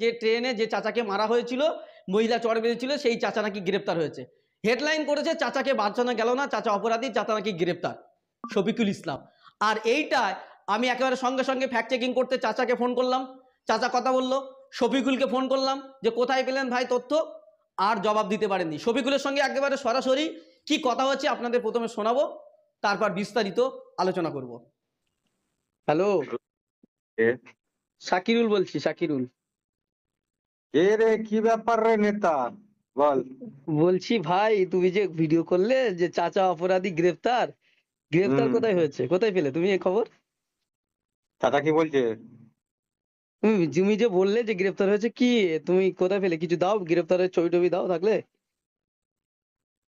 যে ট্রেনে যে চাচাকে মারা হয়েছিল, মহিলা চড় বেঁধেছিল, সেই চাচা নাকি গ্রেপ্তার হয়েছে। হেডলাইন করেছে চাচাকে বাঁচানো গেল না, চাচা অপরাধী, চাচা নাকি গ্রেপ্তার, শফিকুল ইসলাম। আর এইটায় আমি একেবারে সঙ্গে সঙ্গে ফ্যাক্ট চেকিং করতে চাচাকে ফোন করলাম, চাচা কথা বললো। শফিকুলকে ফোন করলাম যে কোথায় পেলেন ভাই তথ্য, আর জবাব দিতে পারেননি। শফিকুলের সঙ্গে একেবারে সরাসরি কি কথা হচ্ছে আপনাদের প্রথমে শোনাবো, তারপর বিস্তারিত আলোচনা করব। হ্যালো, শাকিরুল বলছি, শাকিরুল। এ রে, কি ব্যাপার রে নেতা, বল। বলছি ভাই, তুমি যে ভিডিও করলে যে চাচা অপরাধী গ্রেফতার, গ্রেফতার কোথায় হয়েছে, কোথায় পেলে তুমি এই খবর? চাচা কি বলছে? তুমি যে বললে যে গ্রেফতার হয়েছে, কি তুমি কোথায় পেলে? কিছু দাও, গ্রেফতারের ছবি টবি দাও থাকলে।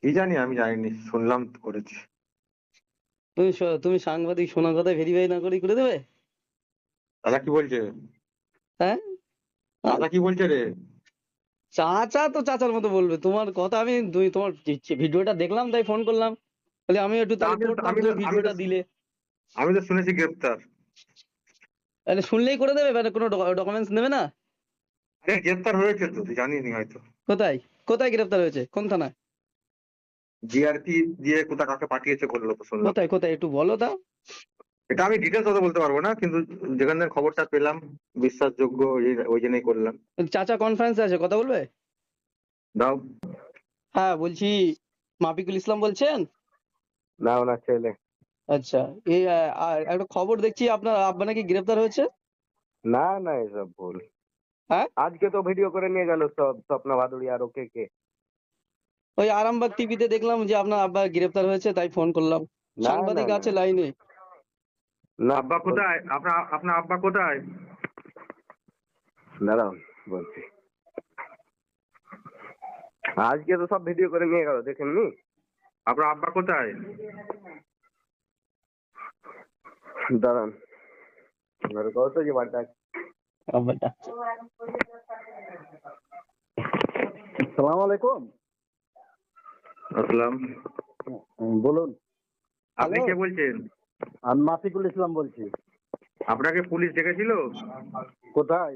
কি জানি, আমি জানিনি, শুনলাম তো করেছি। তুমি সাংবাদিক, শোনা কথা ভেরিফাই না করে দেবে? চাচা কি বলছে? হ্যাঁ, চাচা কি বলছে রে? চাচা তো চাচার মতো বলবে, তোমার কথা আমি তোমার ভিডিওটা দেখলাম তাই ফোন করলাম, বলে আমি একটু তাহলে করতাম, তুমি ভিডিওটা দিলে। আমি তো শুনেছি গ্রেপ্তার। তাহলে শুনলেই করে দেবে, মানে কোনো ডকুমেন্টস নেবে না? আরে গ্রেপ্তার হয়েছে তো, তুই জানিনি হয়তো। কোথায় কোথায় গ্রেফতার হয়েছে, কোন থানায়? জিআরপি দিয়ে কোথা কাকে পাঠিয়েছে বললো তো, শুনলাম। কোথায় কোথায় একটু বলো তা। এটা আমি ডিটেলস অত বলতে পারবো না, কিন্তু যেখান থেকে খবরটা পেলাম বিশ্বাসযোগ্য, ওই জন্যই করলাম। চাচা কনফারেন্সে আছে, কথা বলবে? দাও। হ্যাঁ বলছি, মাফিকুল ইসলাম বলছেন? না, ওনার ছেলে। আচ্ছা, এই আর একটা খবর দেখছি, আপনার আব্বা নাকি গ্রেফতার হয়েছে। না না, এসব ভুল। হ্যাঁ, আজকে তো ভিডিও করে নিয়ে গেল সব, স্বপ্না ভাদুড়ি আর ওকে কে। ওই আরামবাগ টিভিতে দেখলাম যে আপনার আব্বা গ্রেফতার হয়েছে, তাই ফোন করলাম। না না সাংবাদিক না আছে লাইনে। না। আব্বা কোথায়? আপনার আব্বা কোথায়? দাঁড়াও, বলছি। আজকে তো সব ভিডিও করে নিয়ে গেল, দেখেননি? আপনার আব্বা কোথায়? দাঁড়ান, ঘরে কত যে বাড়িটা। আব্বাটা সালাম আলাইকুম। আসসালাম। বলুন। আপনি কে বলছেন? আমি মাফিকুল ইসলাম বলছি। আপনাকে পুলিশ ডেকেছিল? কোথায়?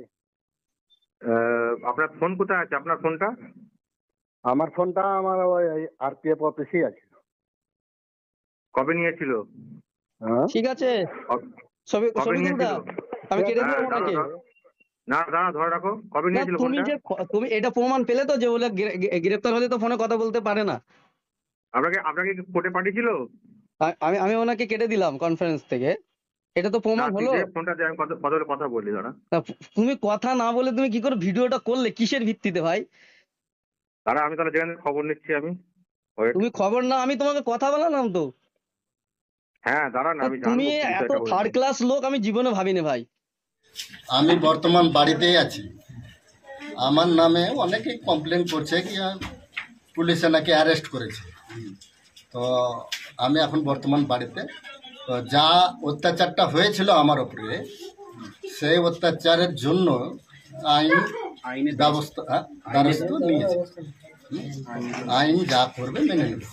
আপনার ফোন কোথায় আছে? আপনার ফোনটা? আমার ফোনটা আমার ওই আরপিএফ অফিসেই আছে। কবে নিয়েছিল? হ্যাঁ, ঠিক আছে, কবে নিয়েছিল? আমি কেটে দিলাম ওনাকে। না দাঁড়া, ধরে রাখো। কবে না, নিয়েছিল তুমি ফোনটা? যে তুমি এটা প্রমাণ পেলে তো যে বলে গ্রেফতার হলে তো ফোনে কথা বলতে পারে না। আপনাকে কি কোর্টে পাঠিয়েছিল? আমি আমি ওনাকে কেটে দিলাম কনফারেন্স থেকে, এটা তো প্রমাণ না, তুই হলো। দে ফোনটা দে, আমি কথা বলি, দাঁড়া। তা তুমি কথা না বলে তুমি কি করে ভিডিওটা করলে, কিসের ভিত্তিতে ভাই? দাঁড়া, আমি তাহলে যেখানে খবর নিচ্ছি আমি। Wait. তুমি খবর না, আমি তোমাকে কথা বলালাম তো। হ্যাঁ দাঁড়া না, আমি তুমি জানবো কি এত বিষয়টা থার্ড হয়েছে। ক্লাস লোক আমি জীবনে ভাবিনি ভাই। আমি বর্তমান বাড়িতেই আছি। আমার নামে অনেকেই কমপ্লেন করছে কি পুলিশে নাকি অ্যারেস্ট করেছে। তো আমি এখন বর্তমান বাড়িতে। তো যা অত্যাচারটা হয়েছিল আমার উপরে, সেই অত্যাচারের জন্য আইনি ব্যবস্থা নিয়েছে। আইন যা করবে মেনে নেবে।